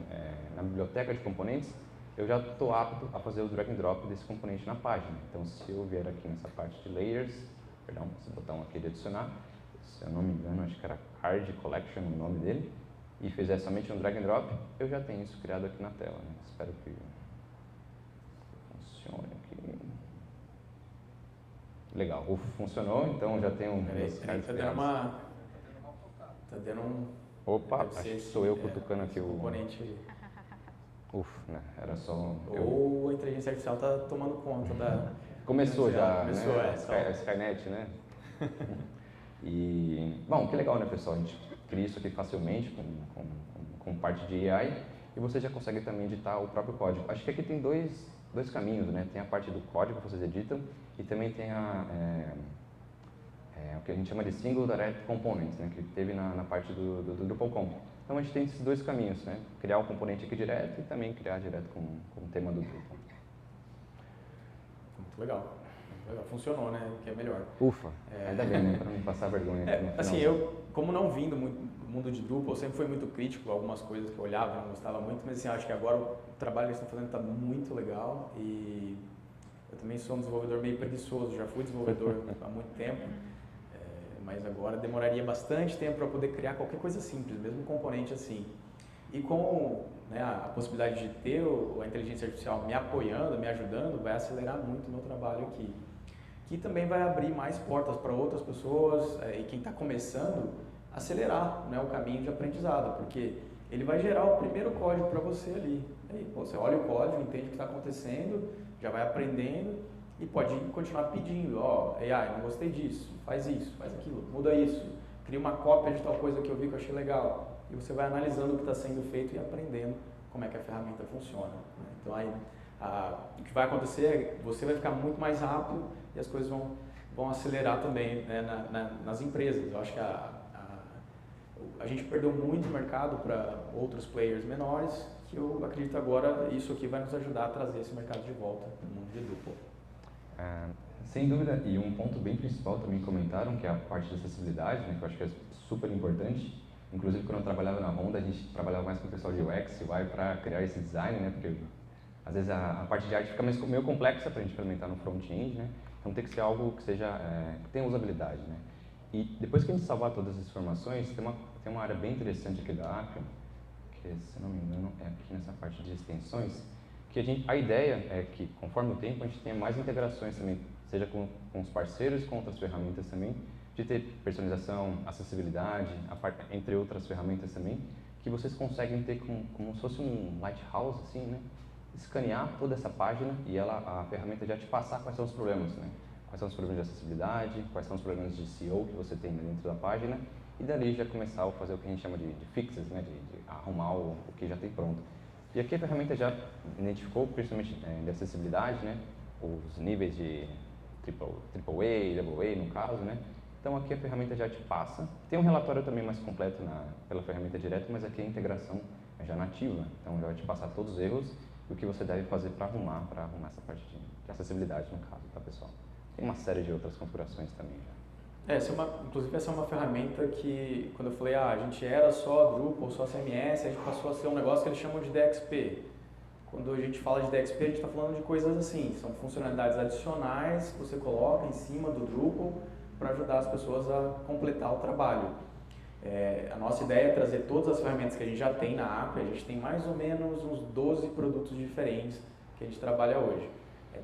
na biblioteca de componentes, eu já estou apto a fazer o drag and drop desse componente na página. Então, se eu vier aqui nessa parte de layers, perdão, esse botão aqui de adicionar, se eu não me engano, acho que era Card Collection o nome dele, e fizer somente um drag and drop, eu já tenho isso criado aqui na tela, né? Espero que funcione aqui. Legal, funcionou, então já tem um... Tá dando um... Opa, acho que sou eu cutucando aqui o... componente... Né? Era só... Ou a inteligência artificial está tomando conta da... Começou já, começou, né? A Skynet, né? E, bom, que legal, né, pessoal? A gente cria isso aqui facilmente com parte de AI e você já consegue também editar o próprio código. Acho que aqui tem dois caminhos, né? Tem a parte do código que vocês editam e também tem o que a gente chama de Single Direct Components, né? Que teve na parte do DrupalCon. Então a gente tem esses dois caminhos, né? Criar o componente aqui direto e também criar direto com o tema do Drupal. Muito legal. Funcionou, né? O que é melhor. Ufa, ainda bem, né? Para não passar vergonha. Assim, eu, como não vim do mundo de Drupal, eu sempre fui muito crítico a algumas coisas que eu olhava, não gostava muito, mas assim, acho que agora o trabalho que eles estão fazendo está muito legal e eu também sou um desenvolvedor meio preguiçoso, já fui desenvolvedor há muito tempo, mas agora demoraria bastante tempo para poder criar qualquer coisa simples, mesmo um componente assim. E com, né, a possibilidade de ter a inteligência artificial me apoiando, me ajudando, vai acelerar muito o meu trabalho aqui. Que também vai abrir mais portas para outras pessoas e quem está começando, acelerar, né, o caminho de aprendizado, porque ele vai gerar o primeiro código para você ali. Aí, você olha o código, entende o que está acontecendo, já vai aprendendo e pode continuar pedindo, AI, não gostei disso, faz aquilo, muda isso, cria uma cópia de tal coisa que eu vi que eu achei legal. E você vai analisando o que está sendo feito e aprendendo como é que a ferramenta funciona. Né? Então, aí, o que vai acontecer é que você vai ficar muito mais rápido e as coisas vão acelerar também, né, nas empresas. Eu acho que a gente perdeu muito mercado para outros players menores, que eu acredito agora isso aqui vai nos ajudar a trazer esse mercado de volta no mundo de Drupal. Sem dúvida, e um ponto bem principal também comentaram, que é a parte de acessibilidade, né, que eu acho que é super importante. Inclusive, quando eu trabalhava na Honda, a gente trabalhava mais com o pessoal de UX, UI, para criar esse design, né, porque às vezes a parte de arte fica meio complexa para a gente implementar no front-end, né, então tem que ser algo que que tenha usabilidade, né. E depois que a gente salvar todas as informações, tem uma área bem interessante aqui da Acquia, que, se não me engano, é aqui nessa parte de extensões, que a ideia é que, conforme o tempo, a gente tenha mais integrações também, seja com os parceiros e com outras ferramentas também, de ter personalização, acessibilidade, entre outras ferramentas também, que vocês conseguem ter como se fosse um lighthouse, assim, né? Escanear toda essa página e a ferramenta já te passar quais são os problemas, né? Quais são os problemas de acessibilidade, quais são os problemas de SEO que você tem dentro da página, e dali já começar a fazer o que a gente chama de fixes, né? De arrumar o que já tem pronto. E aqui a ferramenta já identificou, principalmente de acessibilidade, né? Os níveis de AAA, AA no caso, né? Então aqui a ferramenta já te passa. Tem um relatório também mais completo pela ferramenta direto, mas aqui a integração é já nativa. Então já vai te passar todos os erros e o que você deve fazer para arrumar essa parte de acessibilidade no caso, tá, pessoal? Tem uma série de outras configurações também. Inclusive essa é uma ferramenta que, quando eu falei, a gente era só Drupal, só CMS, a gente passou a ser um negócio que eles chamam de DXP. Quando a gente fala de DXP, a gente está falando de coisas assim, são funcionalidades adicionais que você coloca em cima do Drupal para ajudar as pessoas a completar o trabalho. A nossa ideia é trazer todas as ferramentas que a gente já tem na Acquia, a gente tem mais ou menos uns 12 produtos diferentes que a gente trabalha hoje.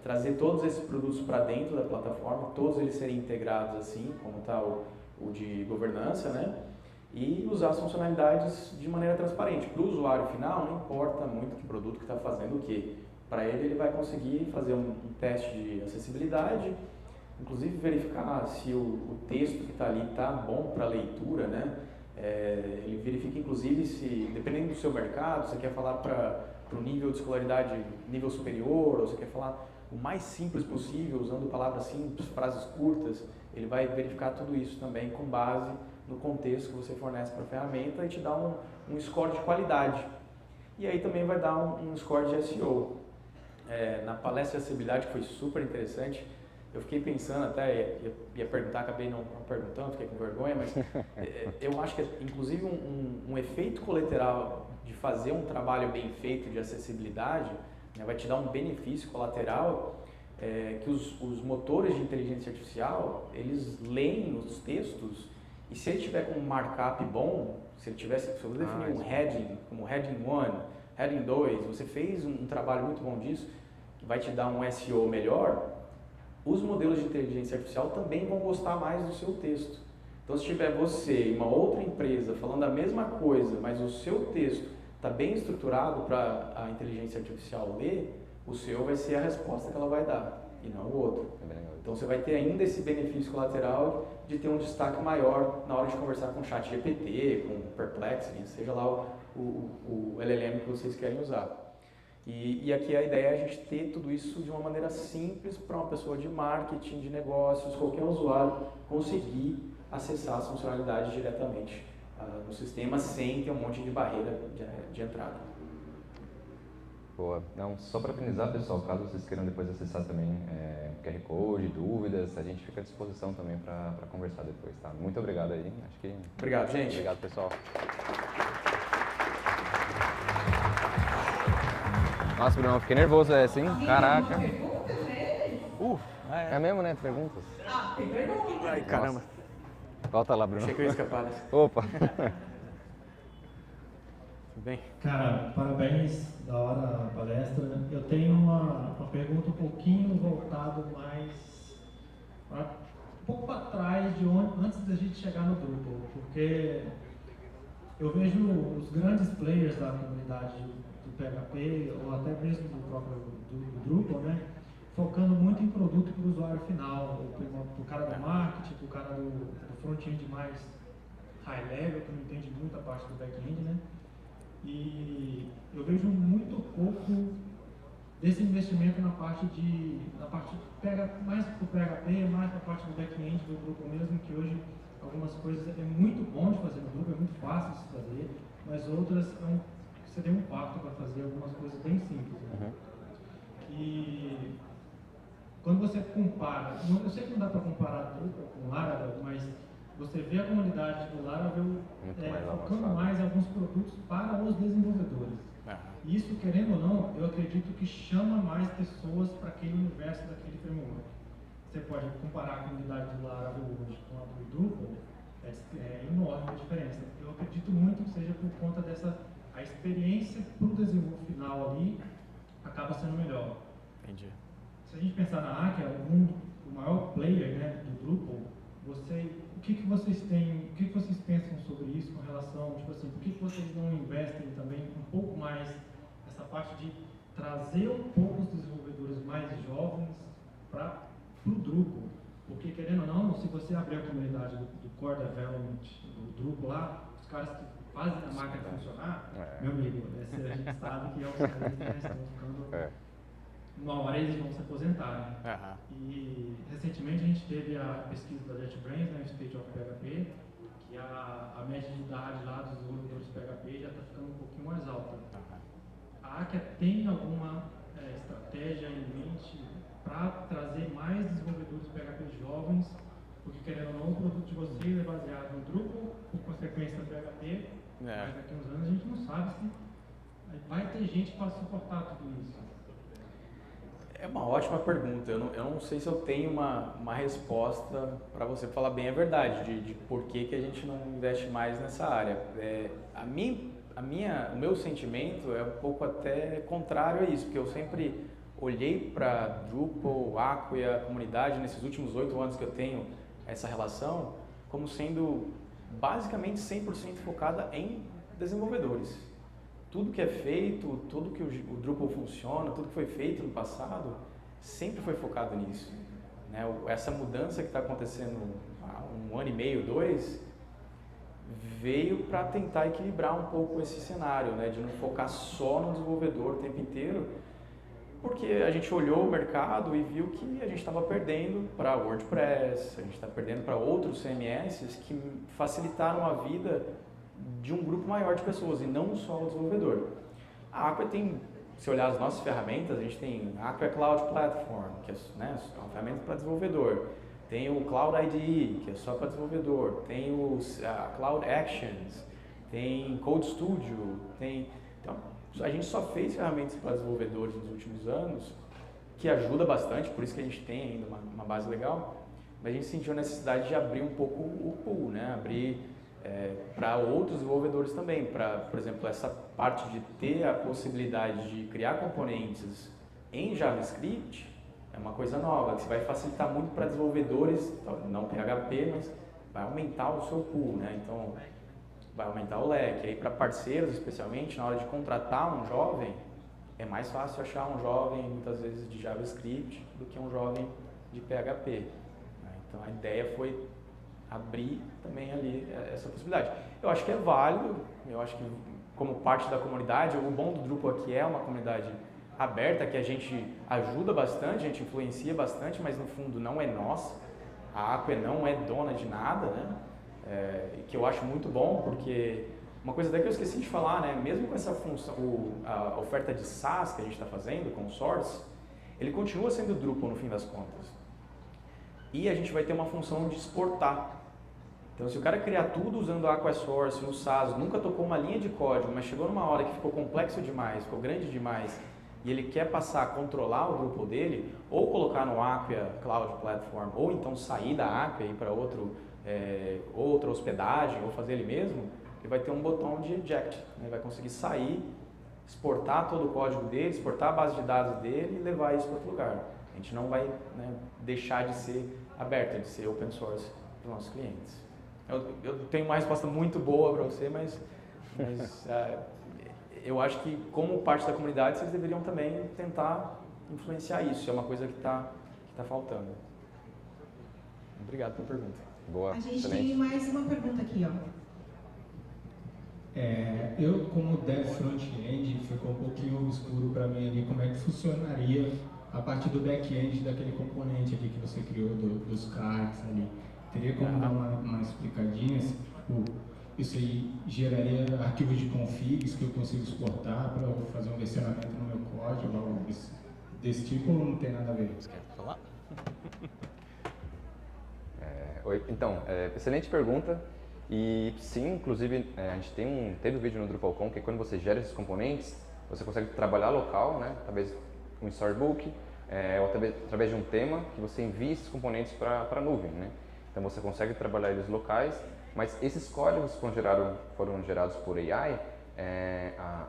Trazer todos esses produtos para dentro da plataforma, todos eles serem integrados assim, como está o de governança, né? E usar as funcionalidades de maneira transparente. Para o usuário final, não importa muito que produto que está fazendo o quê. Para ele vai conseguir fazer um teste de acessibilidade, inclusive verificar se o texto que está ali está bom para leitura, né? Ele verifica inclusive se, dependendo do seu mercado, você quer falar para o nível de escolaridade nível superior, ou você quer falar o mais simples possível, usando palavras simples, frases curtas, ele vai verificar tudo isso também com base no contexto que você fornece para a ferramenta e te dá um score de qualidade. E aí também vai dar um score de SEO. Na palestra de acessibilidade, que foi super interessante, eu fiquei pensando até, ia perguntar, acabei não perguntando, fiquei com vergonha, mas eu acho que inclusive um efeito colateral de fazer um trabalho bem feito de acessibilidade, né, vai te dar um benefício colateral, que os motores de inteligência artificial, eles leem os textos e se ele tiver com um markup bom, se você definir um heading, como heading 1, heading 2, você fez um trabalho muito bom disso, que vai te dar um SEO melhor, os modelos de inteligência artificial também vão gostar mais do seu texto. Então, se tiver você e uma outra empresa falando a mesma coisa, mas o seu texto está bem estruturado para a inteligência artificial ler, o seu vai ser a resposta que ela vai dar, e não o outro. Então, você vai ter ainda esse benefício colateral de ter um destaque maior na hora de conversar com o ChatGPT, com o Perplexity, seja lá o LLM que vocês querem usar. E aqui a ideia é a gente ter tudo isso de uma maneira simples para uma pessoa de marketing, de negócios, qualquer usuário conseguir acessar as funcionalidades diretamente no sistema sem ter um monte de barreira de entrada. Boa. Não, só para finalizar, pessoal, caso vocês queiram depois acessar também QR Code, dúvidas, a gente fica à disposição também para conversar depois, tá? Muito obrigado aí. Acho que... Obrigado, gente. Obrigado, pessoal. Nossa, Bruno, eu fiquei nervoso essa, hein? Caraca. É mesmo, né? Perguntas. Tem pergunta. Ai, caramba. Nossa. Volta lá, Bruno. Achei que eu ia escapar dessa. Opa. Tudo bem? Cara, parabéns, da hora a palestra. Eu tenho uma pergunta um pouquinho voltada mais um pouco para trás de onde, antes da gente chegar no Drupal, porque eu vejo os grandes players da comunidade do PHP ou até mesmo do próprio do Drupal, né, focando muito em produto para o usuário final, o cara do marketing, o cara do front-end mais high level, que não entende muito a parte do back-end, né? E eu vejo muito pouco desse investimento na parte mais para o PHP, mais para a parte do back-end do Drupal mesmo, que hoje algumas coisas é muito bom de fazer no Drupal, é muito fácil de se fazer, mas outras você tem um pacto para fazer algumas coisas bem simples. Né? E quando você compara, eu sei que não dá para comparar Drupal com Laravel, mas você vê a comunidade do Laravel focando mais em alguns produtos para os desenvolvedores. E isso, querendo ou não, eu acredito que chama mais pessoas para aquele universo daquele framework. Você pode comparar a comunidade do Laravel hoje com a do Drupal, é enorme a diferença. Eu acredito muito que seja por conta a experiência para o desenvolvedor final ali acaba sendo melhor. Entendi. Se a gente pensar na Akia, o maior player, né, do Drupal, o que vocês pensam sobre isso com relação, tipo assim, por que vocês não investem também um pouco mais essa parte de trazer um pouco os desenvolvedores mais jovens para o Drupal? Porque, querendo ou não, se você abrir a comunidade do Core Development do Drupal lá, os caras que fazem a máquina funcionar, meu amigo, a gente sabe que é os caras que estão ficando... Uma hora eles vão se aposentar. Né? E recentemente a gente teve a pesquisa da JetBrains, né, State of PHP, que a média de idade lá dos desenvolvedores de PHP já está ficando um pouquinho mais alta. A Akia tem alguma estratégia em mente para trazer mais desenvolvedores de PHP jovens, porque querendo ou não, o produto de vocês é baseado no Drupal, por consequência no PHP, mas daqui a uns anos a gente não sabe se vai ter gente para suportar tudo isso. É uma ótima pergunta. Eu não sei se eu tenho uma resposta para você falar bem a verdade de por que a gente não investe mais nessa área. O meu sentimento é um pouco até contrário a isso, porque eu sempre olhei para Drupal, Acquia, a comunidade, nesses últimos 8 anos que eu tenho essa relação, como sendo basicamente 100% focada em desenvolvedores. Tudo que é feito, tudo que o Drupal funciona, tudo que foi feito no passado, sempre foi focado nisso. Né? Essa mudança que está acontecendo há 1 ano e meio, 2, veio para tentar equilibrar um pouco esse cenário, né? De não focar só no desenvolvedor o tempo inteiro, porque a gente olhou o mercado e viu que a gente estava perdendo para WordPress, a gente está perdendo para outros CMS que facilitaram a vida de um grupo maior de pessoas e não só o desenvolvedor. A Acquia tem, se olhar as nossas ferramentas, a gente tem a Acquia Cloud Platform, que é, né, uma ferramenta para desenvolvedor. Tem o Cloud IDE, que é só para desenvolvedor. Tem a Cloud Actions, tem Code Studio. Então, a gente só fez ferramentas para desenvolvedores nos últimos anos, que ajuda bastante, por isso que a gente tem ainda uma base legal, mas a gente sentiu a necessidade de abrir um pouco o pool, né? Abrir para outros desenvolvedores também, por exemplo, essa parte de ter a possibilidade de criar componentes em JavaScript é uma coisa nova, que vai facilitar muito para desenvolvedores, não PHP, mas vai aumentar o seu pool, né? Então, vai aumentar o leque. Aí para parceiros, especialmente, na hora de contratar um jovem, é mais fácil achar um jovem, muitas vezes, de JavaScript do que um jovem de PHP. Né? Então, a ideia foi abrir também ali essa possibilidade. Eu acho que é válido, eu acho que como parte da comunidade, o bom do Drupal aqui é uma comunidade aberta, que a gente ajuda bastante, a gente influencia bastante, mas no fundo não é nossa. A Acquia não é dona de nada, né? Que eu acho muito bom, porque Uma coisa até que eu esqueci de falar, né? Mesmo com essa função, a oferta de SaaS que a gente está fazendo com o Source, ele continua sendo Drupal no fim das contas. E a gente vai ter uma função de exportar. Então, se o cara criar tudo usando a Aqua Source no SaaS, nunca tocou uma linha de código, mas chegou numa hora que ficou complexo demais, ficou grande demais, e ele quer passar a controlar o Drupal dele, ou colocar no Acquia Cloud Platform, ou então sair da Acquia e ir para outra hospedagem, ou fazer ele mesmo, ele vai ter um botão de eject, né? Vai conseguir sair, exportar todo o código dele, exportar a base de dados dele e levar isso para outro lugar. A gente não vai, né, deixar de ser aberta, de ser open source para os nossos clientes. Eu tenho uma resposta muito boa para você, mas eu acho que como parte da comunidade vocês deveriam também tentar influenciar isso, é uma coisa que tá faltando. Obrigado pela pergunta. Boa, A gente excelente. tem mais uma pergunta aqui, ó. Eu, como dev front-end, ficou um pouquinho obscuro para mim ali como é que funcionaria a parte do back-end daquele componente ali que você criou dos cards ali. Teria como dar uma explicadinha? Se, tipo, isso aí geraria arquivos de configs que eu consigo exportar para eu fazer um versionamento no meu código, algo desse tipo, ou não tem nada a ver? Você quer falar? Oi, então, excelente pergunta. E sim, inclusive, a gente teve um vídeo no DrupalCon que quando você gera esses componentes, você consegue trabalhar local, né? Talvez um storybook, ou através de um tema que você envia esses componentes para a nuvem, né? Então você consegue trabalhar eles locais, mas esses códigos que foram gerados por AI,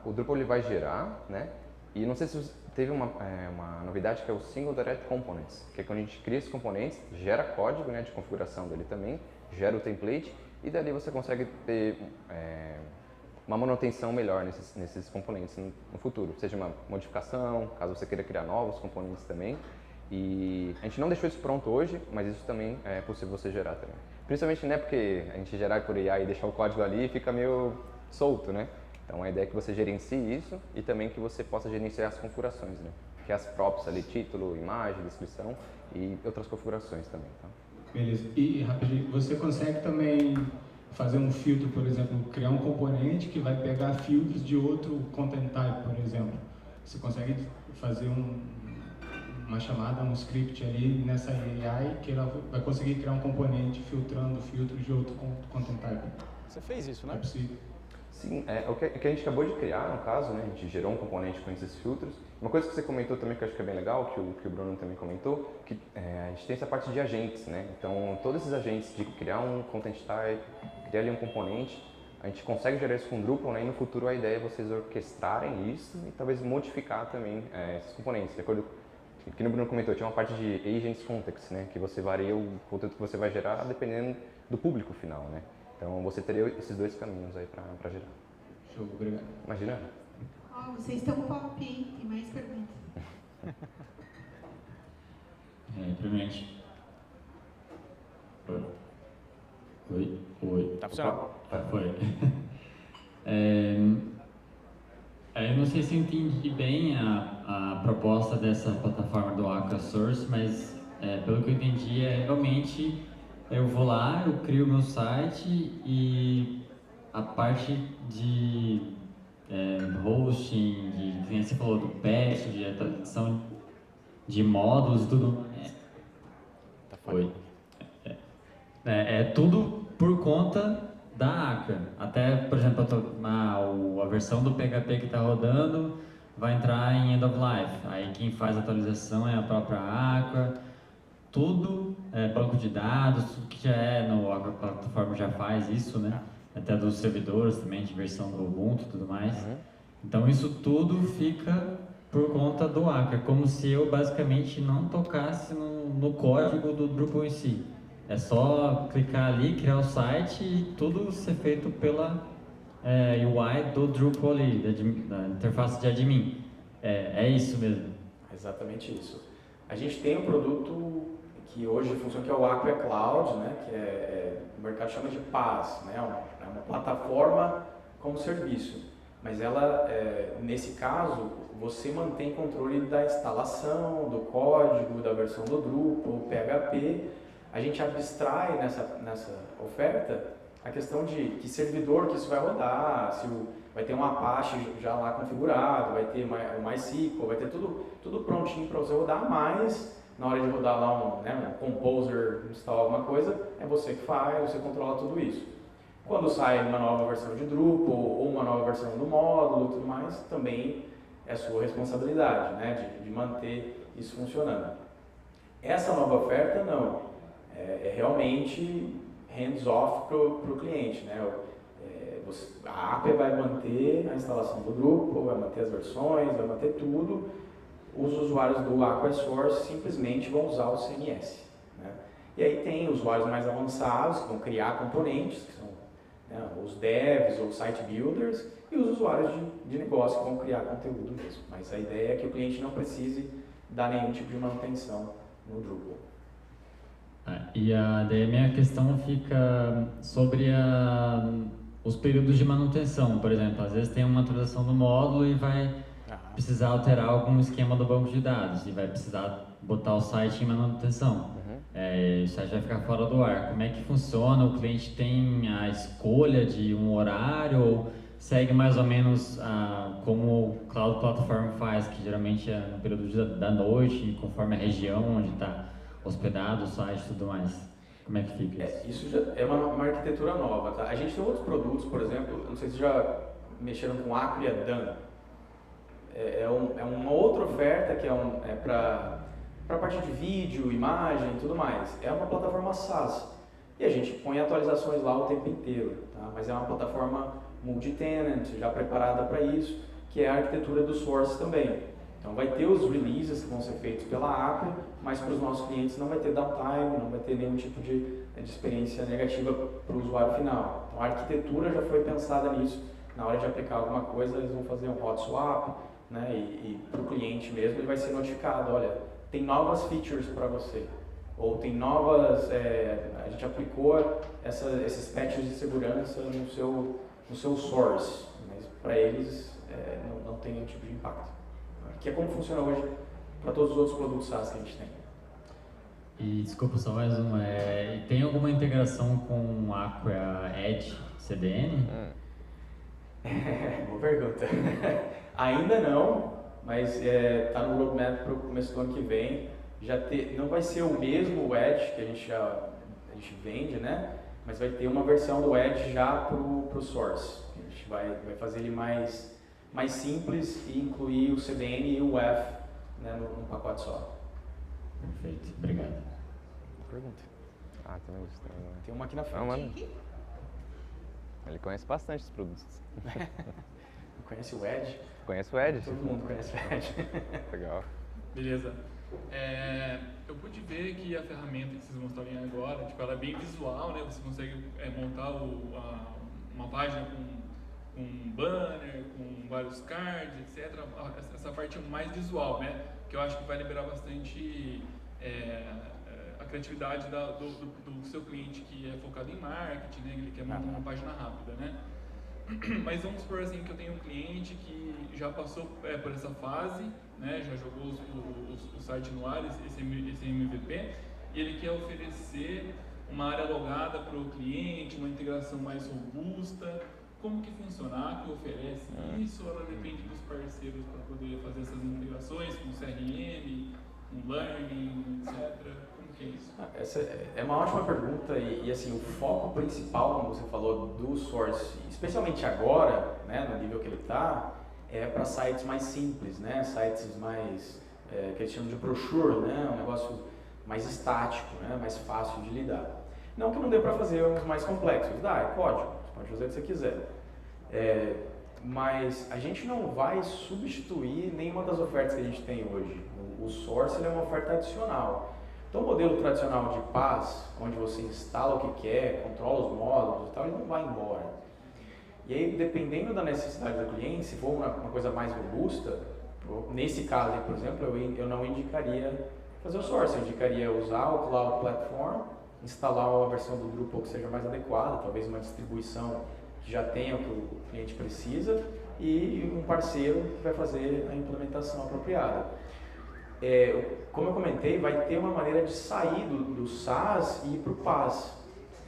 o Drupal ele vai gerar, né? E não sei se você teve uma novidade que é o Single Direct Components, que é quando a gente cria esses componentes, gera código, né, de configuração dele também, gera o template e dali você consegue ter uma manutenção melhor nesses componentes no futuro, seja uma modificação, caso você queira criar novos componentes também. E a gente não deixou isso pronto hoje, mas isso também é possível você gerar também. Principalmente, né, porque a gente gerar por AI e deixar o código ali fica meio solto, né? Então a ideia é que você gerencie isso e também que você possa gerenciar as configurações, né? Que é as props ali, título, imagem, descrição e outras configurações também, tá? Beleza. E rapidinho, você consegue também fazer um filtro, por exemplo, criar um componente que vai pegar filtros de outro content type, por exemplo. Você consegue fazer uma chamada, um script ali nessa AI que ela vai conseguir criar um componente filtrando filtros de outro content type. Você fez isso, né? É possível. Sim, o que a gente acabou de criar, no caso, né, a gente gerou um componente com esses filtros. Uma coisa que você comentou também, que eu acho que é bem legal, que o Bruno também comentou, que a gente tem essa parte de agentes, né? Então, todos esses agentes de criar um content type, criar ali um componente, a gente consegue gerar isso com o Drupal, né? E no futuro a ideia é vocês orquestrarem isso e talvez modificar também esses componentes. De acordo com o que o Bruno comentou, tinha uma parte de agents context, né? Que você varia o conteúdo que você vai gerar dependendo do público final, né? Então você teria esses dois caminhos aí para gerar. Show, obrigado. Imagina? Ó, vocês estão pop, hein? Tem mais perguntas. Primeiramente. Oi. Tá funcionando? Foi. Eu não sei se eu entendi bem a proposta dessa plataforma do Aqua Source, mas pelo que eu entendi realmente eu vou lá, eu crio o meu site e a parte de hosting, que você falou do patch, de atualização de módulos, tudo. Tá falando. É tudo por conta da Aqua. Até, por exemplo, a versão do PHP que está rodando vai entrar em End of Life. Aí quem faz a atualização é a própria Aqua. Tudo, banco de dados, tudo que já a plataforma já faz isso, né? Até dos servidores também, de versão do Ubuntu e tudo mais. Então isso tudo fica por conta do Aqua, como se eu basicamente não tocasse no código do Drupal em si. É só clicar ali, criar o site e tudo ser feito pela UI do Drupal ali, da interface de admin. É isso mesmo. Exatamente isso. A gente tem um produto que hoje funciona, que é o Aqua Cloud, né? Que o mercado chama de PaaS, né? É uma plataforma como serviço. Mas ela, nesse caso, você mantém controle da instalação, do código, da versão do Drupal, PHP. A gente abstrai nessa oferta a questão de que servidor que isso vai rodar, se vai ter um Apache já lá configurado, vai ter o MySQL, vai ter tudo prontinho para você rodar, mas na hora de rodar lá um Composer, instalar alguma coisa, é você que faz, você controla tudo isso. Quando sai uma nova versão de Drupal ou uma nova versão do módulo e tudo mais, também é sua responsabilidade, né, de manter isso funcionando. Essa nova oferta não, é realmente hands-off para o cliente, né? A API vai manter a instalação do Drupal, vai manter as versões, vai manter tudo. Os usuários do Aqua Source simplesmente vão usar o CMS, né? E aí tem usuários mais avançados que vão criar componentes, que são, né, os devs ou site builders, e os usuários de negócio que vão criar conteúdo mesmo. Mas a ideia é que o cliente não precise dar nenhum tipo de manutenção no Drupal. Daí a minha questão fica sobre os períodos de manutenção, por exemplo. Às vezes tem uma atualização do módulo e vai precisar alterar algum esquema do banco de dados e vai precisar botar o site em manutenção. O site vai ficar fora do ar. Como é que funciona? O cliente tem a escolha de um horário ou segue mais ou menos como o Cloud Platform faz, que geralmente é no período da noite, conforme a região onde está hospedado o site e tudo mais? Como é que fica isso? Isso já é uma arquitetura nova, tá? A gente tem outros produtos, por exemplo, não sei se já mexeram com Acquia Dan. É uma outra oferta que é para a parte de vídeo, imagem e tudo mais. É uma plataforma SaaS. E a gente põe atualizações lá o tempo inteiro, tá? Mas é uma plataforma multi-tenant, já preparada para isso, que é a arquitetura do Source também. Então vai ter os releases que vão ser feitos pela Acquia, mas para os nossos clientes não vai ter downtime, não vai ter nenhum tipo de experiência negativa para o usuário final. Então a arquitetura já foi pensada nisso. Na hora de aplicar alguma coisa, eles vão fazer um hot swap, né? E para o cliente mesmo ele vai ser notificado, olha, tem novas features para você. Ou tem novas, a gente aplicou esses patches de segurança no seu source, mas para eles não tem nenhum tipo de impacto. Que é como funciona hoje para todos os outros produtos SaaS que a gente tem. E desculpa, só mais uma. Tem alguma integração com o Acquia Edge CDN? Boa pergunta. Ainda não, mas está no roadmap para o começo do ano que vem. Não vai ser o mesmo Edge que a gente vende, né? Mas vai ter uma versão do Edge já para o Source. A gente vai fazer ele mais simples e incluir o CDN e o WAF, né, num pacote só. Perfeito, obrigado. Pergunta. Também gostei. Tem uma aqui na frente. Ele conhece bastante os produtos. Conhece o Edge? Conhece o Edge? Todo mundo conhece o Edge. Legal. Beleza. Eu pude ver que a ferramenta que vocês mostrarem agora, tipo, ela é bem visual, né? Você consegue montar uma página com um banner, com vários cards, etc. Essa parte mais visual, né? Que eu acho que vai liberar bastante a criatividade do seu cliente que é focado em marketing, né? Ele quer montar uma página rápida, né? Mas vamos supor assim que eu tenho um cliente que já passou por essa fase, né? Já jogou o site no ar, esse MVP, e ele quer oferecer uma área logada para o cliente, uma integração mais robusta. Como que funciona? A Acquia oferece isso ou ela depende dos parceiros para poder fazer essas integrações com CRM, com Learning, etc? Como que é isso? Essa é uma ótima pergunta e assim, o foco principal, como você falou, do Source, especialmente agora, né, no nível que ele está, é para sites mais simples, né, sites mais, que eles chamam de brochure, né, um negócio mais estático, né, mais fácil de lidar. Não que não dê para fazer uns mais complexos, é código. Pode fazer o que você quiser. Mas a gente não vai substituir nenhuma das ofertas que a gente tem hoje. O Source ele é uma oferta adicional. Então o modelo tradicional de PaaS, onde você instala o que quer, controla os módulos e tal, ele não vai embora. E aí, dependendo da necessidade do cliente, se for uma coisa mais robusta, nesse caso aí, por exemplo, eu não indicaria fazer o Source, eu indicaria usar o Cloud Platform, instalar uma versão do Drupal que seja mais adequada, talvez uma distribuição que já tenha o que o cliente precisa e um parceiro que vai fazer a implementação apropriada. Como eu comentei, vai ter uma maneira de sair do SaaS e ir para o PaaS.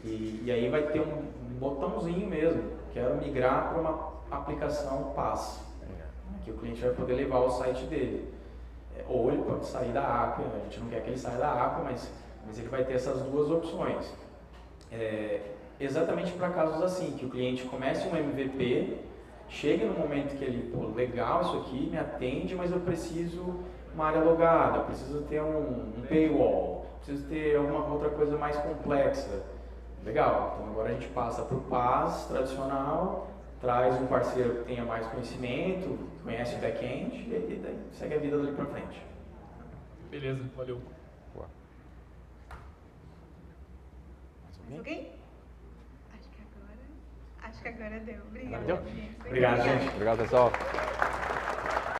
E aí vai ter um botãozinho mesmo, quero migrar para uma aplicação PaaS, que o cliente vai poder levar ao site dele. Ou ele pode sair da Acquia, a gente não quer que ele saia da Acquia, mas ele vai ter essas duas opções. Exatamente para casos assim, que o cliente comece um MVP, chegue no momento que ele, pô, legal isso aqui, me atende, mas eu preciso uma área logada, eu preciso ter um paywall, preciso ter alguma outra coisa mais complexa. Legal, então agora a gente passa para o PaaS tradicional, traz um parceiro que tenha mais conhecimento, conhece o back-end e daí segue a vida dali para frente. Beleza, valeu. Mais alguém? Acho que agora deu. Obrigada. Deu? Obrigado, gente. Obrigado, pessoal.